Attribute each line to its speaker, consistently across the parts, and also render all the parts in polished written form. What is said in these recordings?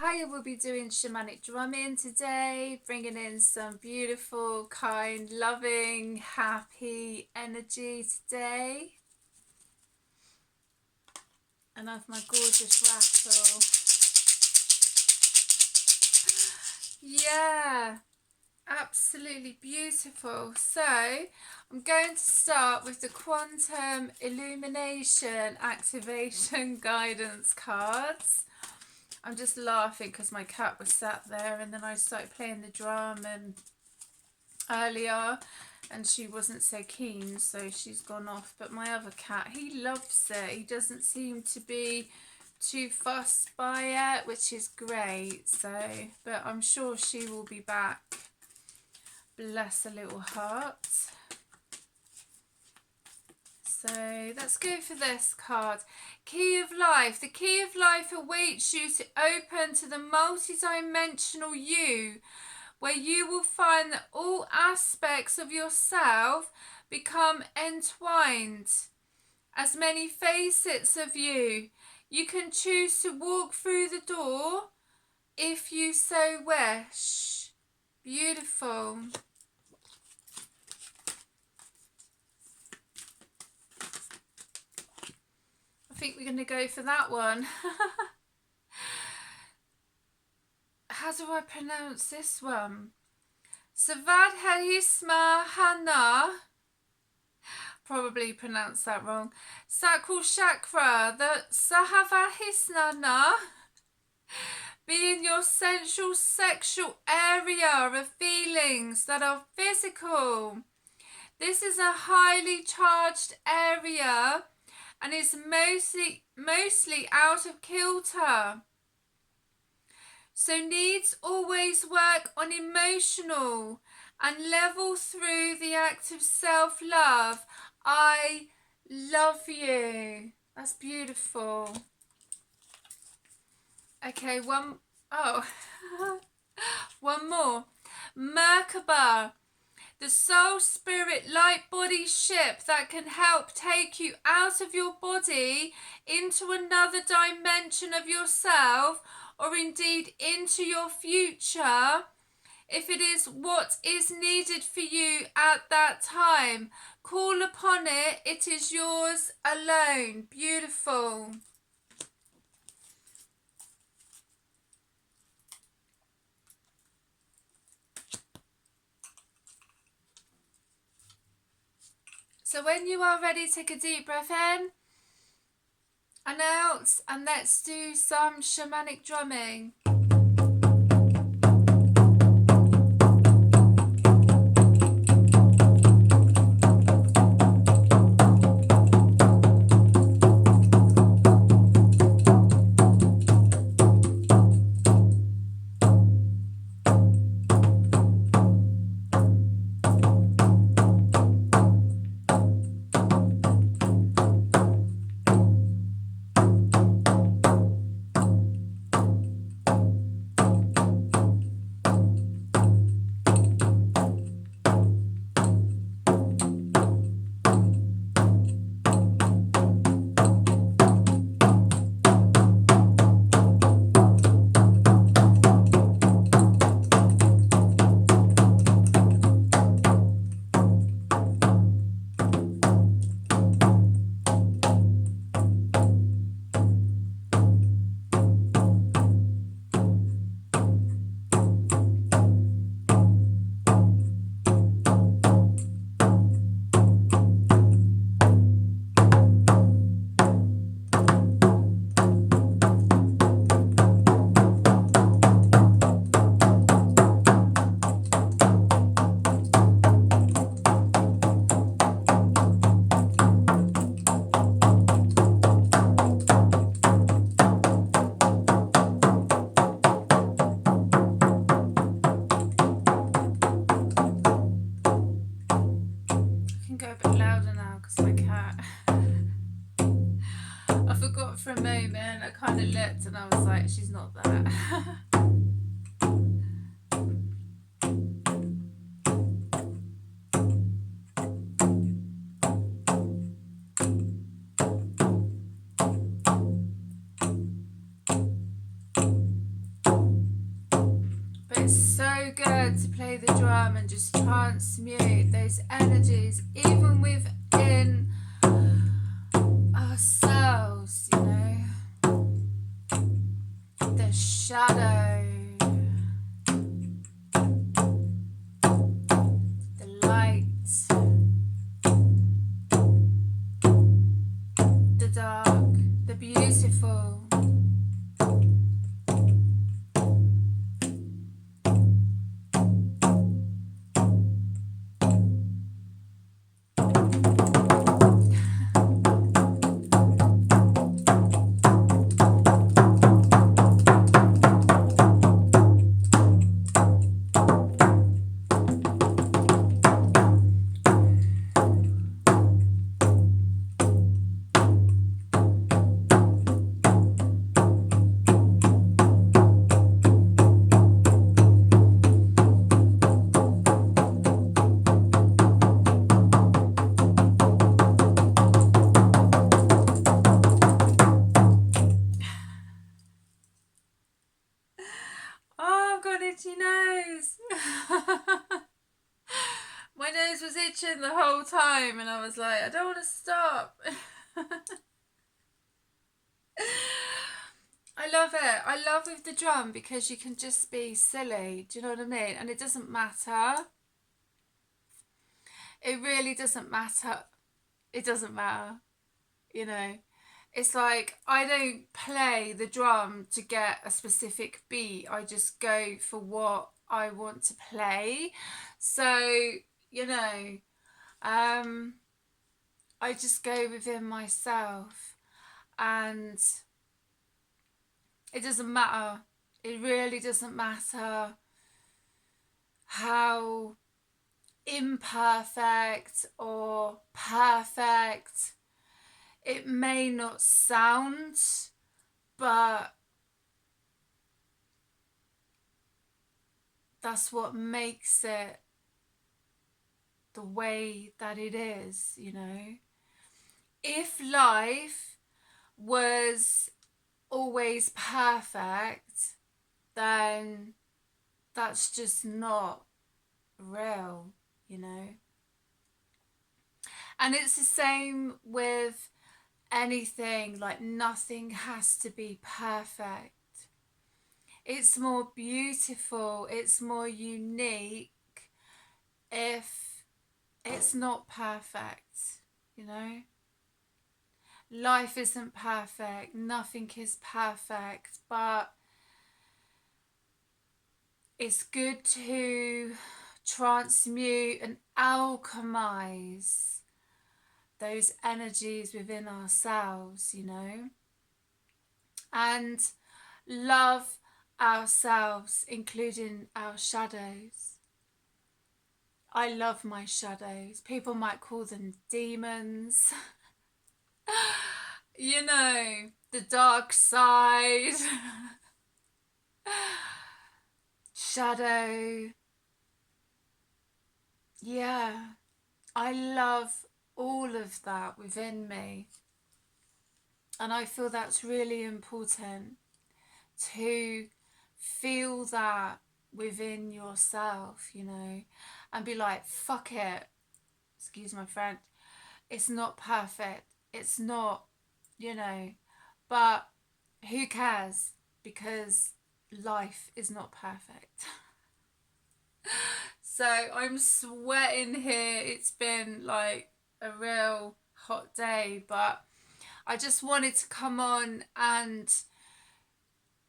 Speaker 1: Hi, we'll be doing shamanic drumming today, bringing in some beautiful, kind, loving, happy energy today. And I have my gorgeous rattle. Yeah, absolutely beautiful. So I'm going to start with the Quantum Illumination Activation Guidance cards. I'm just laughing because my cat was sat there and then I started playing the drum and earlier and she wasn't so keen, so she's gone off. But my other cat, he loves it. He doesn't seem to be too fussed by it, which is great. So, but I'm sure she will be back. Bless her little heart. So let's go for this card. Key of Life. The key of life awaits you to open to the multidimensional you, where you will find that all aspects of yourself become entwined. As many facets of you. You can choose to walk through the door if you so wish. Beautiful. I think we're going to go for that one. How do I pronounce this one? Savadhisma Hana. Probably pronounced that wrong. Sacral chakra, the Sahavadhisnana, being your central sexual area of feelings that are physical. This is a highly charged area and is mostly out of kilter. So needs always work on emotional and level through the act of self-love. I love you. That's beautiful. Okay, one more. Merkaba, the soul, spirit, light body ship that can help take you out of your body into another dimension of yourself, or indeed into your future, if it is what is needed for you at that time. Call upon it. It is yours alone. Beautiful. So when you are ready, take a deep breath in and out, and let's do some shamanic drumming. For a moment I kind of looked and I was like, she's not there. it's so good to play the drum and just transmute those energies, even within ourselves, you know, the shadow, the light, the dark, the beautiful. Oh, I've got itchy nose. My nose was itching the whole time and I was like, I don't want to stop. I love it. I love with the drum because you can just be silly. Do you know what I mean? And it doesn't matter. It really doesn't matter. It doesn't matter. You know, it's like I don't play the drum to get a specific beat. I just go for what I want to play. So, you know, I just go within myself, and it doesn't matter. It really doesn't matter how imperfect or perfect it may not sound, but that's what makes it the way that it is, you know. If life was always perfect, then that's just not real, you know. And it's the same with anything, like nothing has to be perfect. It's more beautiful, it's more unique if it's not perfect, you know. Life isn't perfect, nothing is perfect, but it's good to transmute and alchemize those energies within ourselves, you know, and love ourselves, including our shadows. I love my shadows. People might call them demons. You know, the dark side. Shadow. Yeah, I love all of that within me. And I feel that's really important to feel that within yourself, you know, and be like, fuck it, excuse my French, it's not perfect, it's not, you know, but who cares, because life is not perfect. So I'm sweating here. It's been like a real hot day, but I just wanted to come on and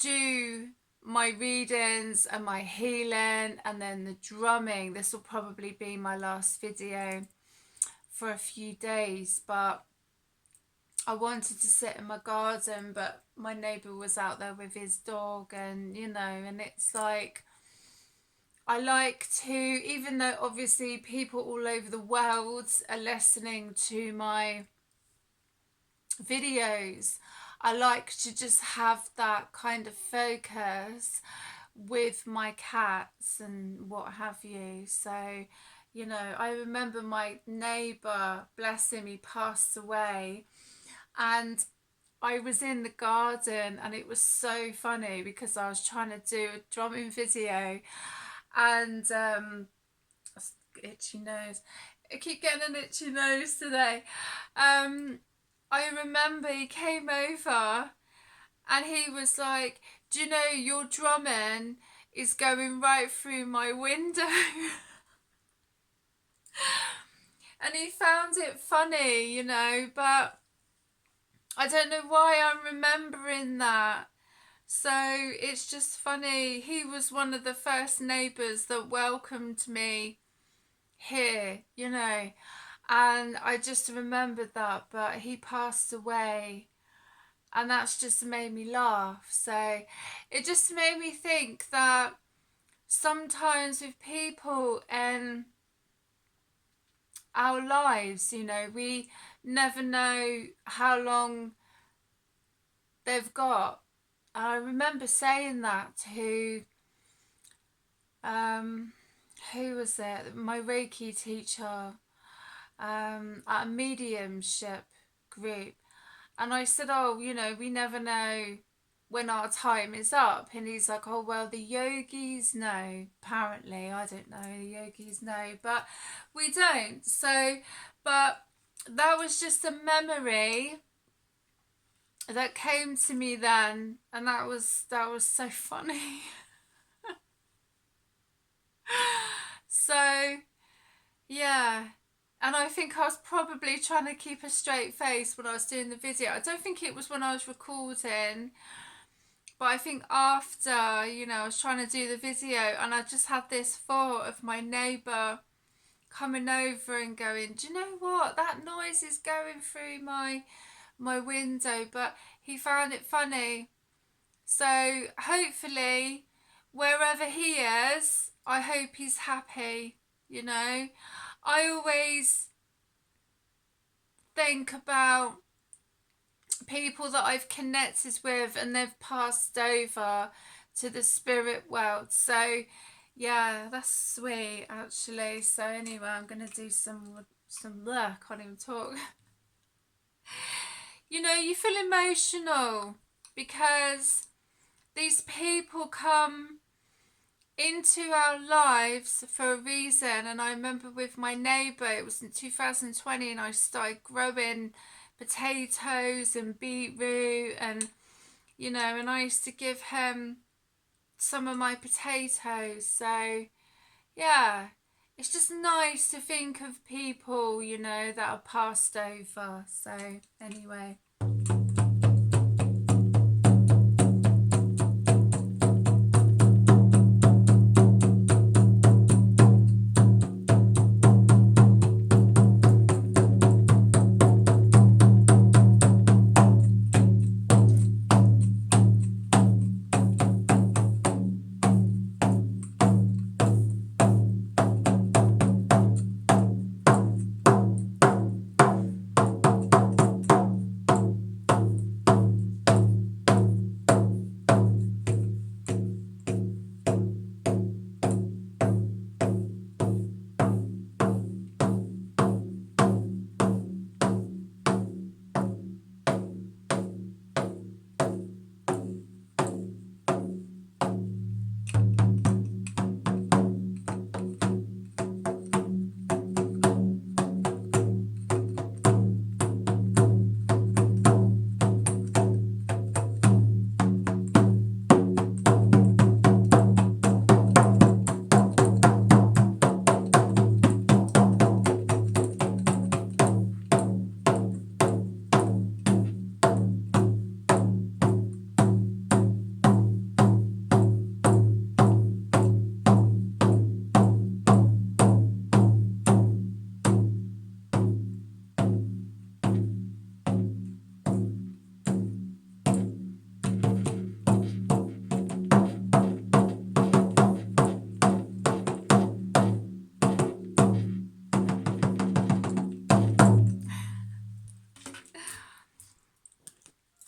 Speaker 1: do my readings and my healing and then the drumming. This will probably be my last video for a few days, but I wanted to sit in my garden, but my neighbour was out there with his dog, and you know, and it's like, I like to, even though obviously people all over the world are listening to my videos, I like to just have that kind of focus with my cats and what have you. So, you know, I remember my neighbour, bless him, he passed away, and I was in the garden, and it was so funny because I was trying to do a drumming video, and itchy nose. I keep getting an itchy nose today. I remember he came over and he was like, "Do you know your drumming is going right through my window?" And he found it funny, you know, but I don't know why I'm remembering that. So it's just funny. He was one of the first neighbours that welcomed me here, you know, and I just remembered that, but he passed away, and that's just made me laugh. So it just made me think that sometimes with people in our lives, you know, we never know how long they've got. I remember saying that to who was it? My Reiki teacher at a mediumship group, and I said, "Oh, you know, we never know when our time is up." And he's like, "Oh, well, the yogis know. Apparently, I don't know. The yogis know, but we don't." So, but that was just a memory that came to me then, and that was so funny. So yeah, and I think I was probably trying to keep a straight face when I was doing the video. I don't think it was when I was recording, but I think after, you know, I was trying to do the video, and I just had this thought of my neighbour coming over and going, "Do you know what? That noise is going through my window," but he found it funny. So hopefully, wherever he is, I hope he's happy, you know. I always think about people that I've connected with and they've passed over to the spirit world. So yeah, that's sweet actually. So anyway, I'm gonna do some I can't even talk. You know, you feel emotional because these people come into our lives for a reason. And I remember with my neighbour, it was in 2020, and I started growing potatoes and beetroot, and you know, and I used to give him some of my potatoes. So yeah, it's just nice to think of people, you know, that are passed over. So anyway.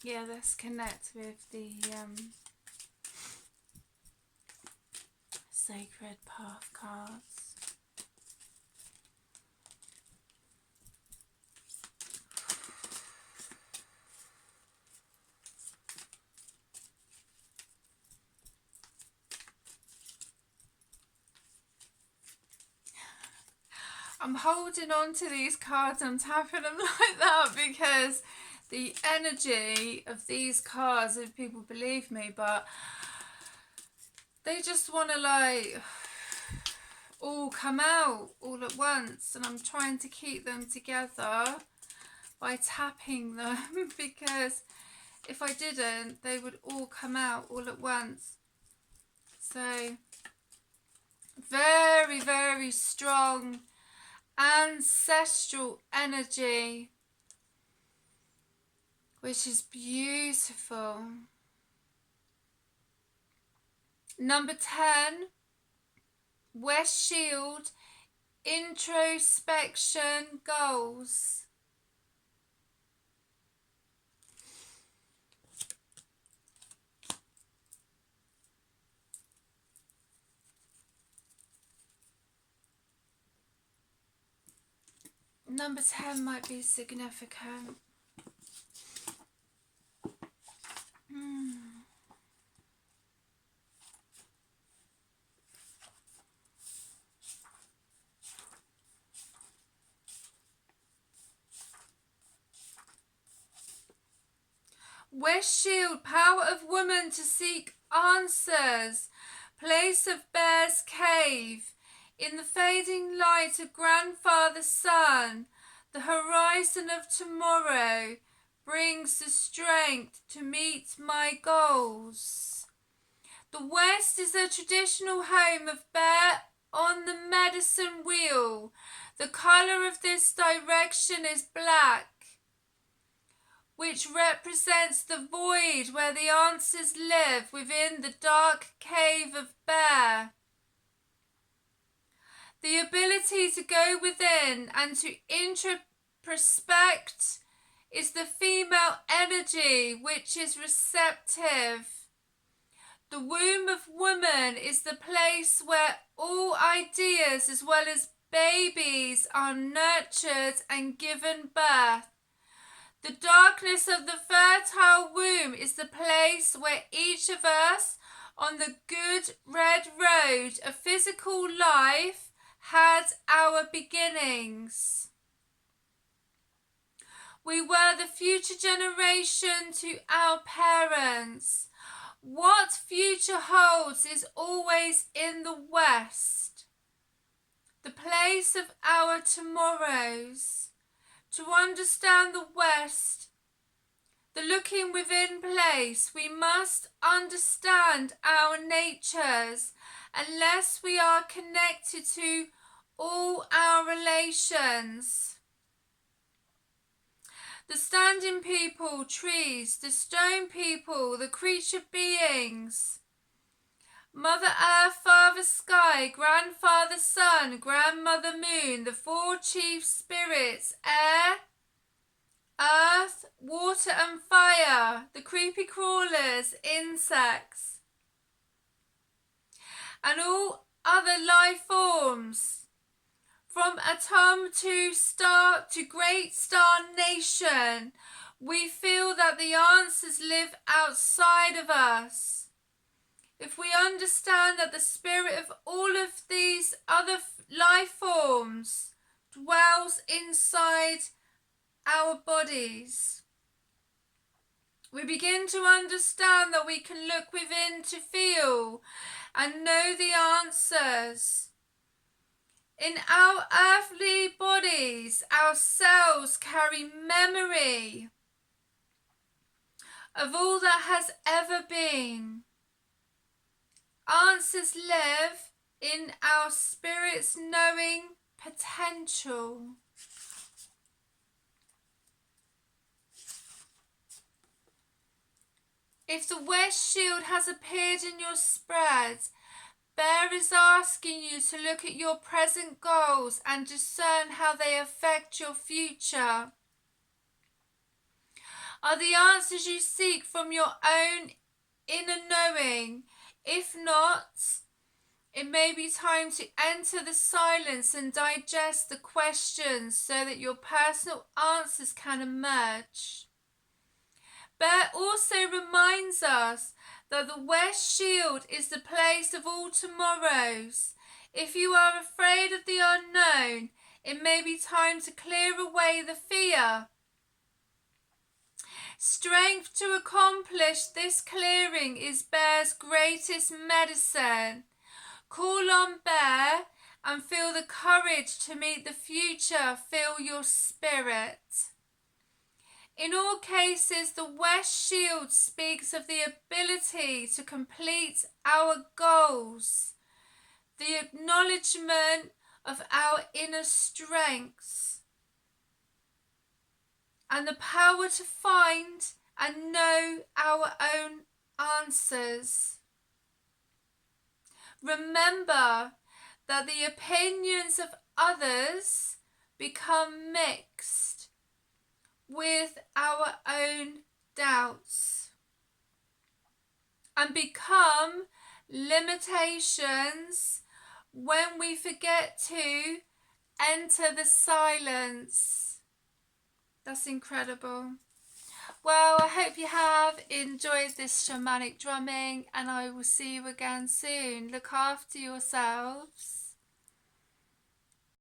Speaker 1: Yeah, let's connect with the Sacred Path cards. I'm holding on to these cards and I'm tapping them like that because the energy of these cards, if people believe me, but they just want to like all come out all at once, and I'm trying to keep them together by tapping them because if I didn't, they would all come out all at once. So very, very strong ancestral energy, which is beautiful. Number 10, West Shield, introspection goals. Number 10 might be significant. West Shield, power of woman to seek answers. Place of Bear's Cave. In the fading light of grandfather sun, the horizon of tomorrow brings the strength to meet my goals. The West is a traditional home of Bear on the medicine wheel. The colour of this direction is black, which represents the void where the answers live within the dark cave of Bear. The ability to go within and to introspect is the female energy, which is receptive. The womb of woman is the place where all ideas as well as babies are nurtured and given birth. The darkness of the fertile womb is the place where each of us on the good red road of physical life had our beginnings. We were the future generation to our parents. What future holds is always in the West, the place of our tomorrows. To understand the West, the looking within place, we must understand our natures, unless we are connected to all our relations. The standing people, trees, the stone people, the creature beings, Mother Earth, Father Sky, Grandfather Sun, Grandmother Moon, the four chief spirits, air, earth, water and fire, the creepy crawlers, insects, and all other life forms, from atom to star to great star nation. We feel that the answers live outside of us. If we understand that the spirit of all of these other life forms dwells inside our bodies, we begin to understand that we can look within to feel and know the answers. In our earthly bodies, our cells carry memory of all that has ever been. Answers live in our spirit's knowing potential. If the West Shield has appeared in your spread, Bear is asking you to look at your present goals and discern how they affect your future. Are the answers you seek from your own inner knowing? If not, it may be time to enter the silence and digest the questions so that your personal answers can emerge. Bear also reminds us that the West Shield is the place of all tomorrows. If you are afraid of the unknown, It may be time to clear away the fear. Strength to accomplish this clearing is Bear's greatest medicine. Call on Bear and feel the courage to meet the future. Feel your spirit. In all cases, the West Shield speaks of the ability to complete our goals, the acknowledgement of our inner strengths, and the power to find and know our own answers. Remember that the opinions of others become mixed with our own doubts and become limitations when we forget to enter the silence. That's incredible. Well, I hope you have enjoyed this shamanic drumming, and I will see you again soon. Look after yourselves.